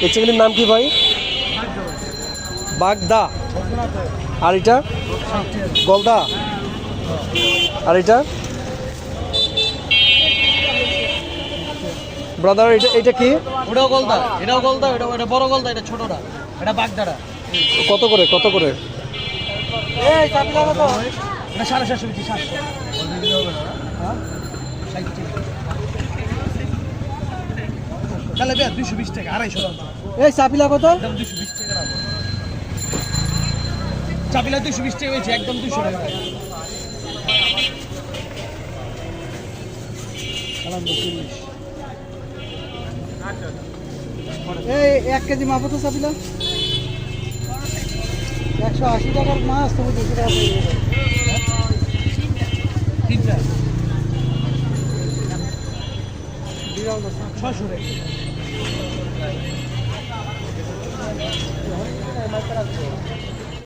এই চিংড়ির নাম কি ভাই? বাগদা। আর এটা গলদা। আর এটা ব্রাদার, এটা কি? ওটাও গলদা, এটাও গলদা, এটা বড় গলদা, এটা ছোটটা, এটা বাগদাটা। কত করে কত করে? এই চাপিলা কত? এটা 750 বেশি 700। হ্যাঁ 60 তাহলে 220 টাকা 250 টাকা। এই চাপিলা কত? একদম 220 টাকা রাখো। চাপিলা 220 টাকা হয়েছে, একদম 200 টাকা। এই 1 কেজি মাপো তো চাপিলা। 180 টাকার মাছ, তুমি 200 টাকা দিয়ে দেবে। তিনটা বিরাল মাছ 600 টাকা।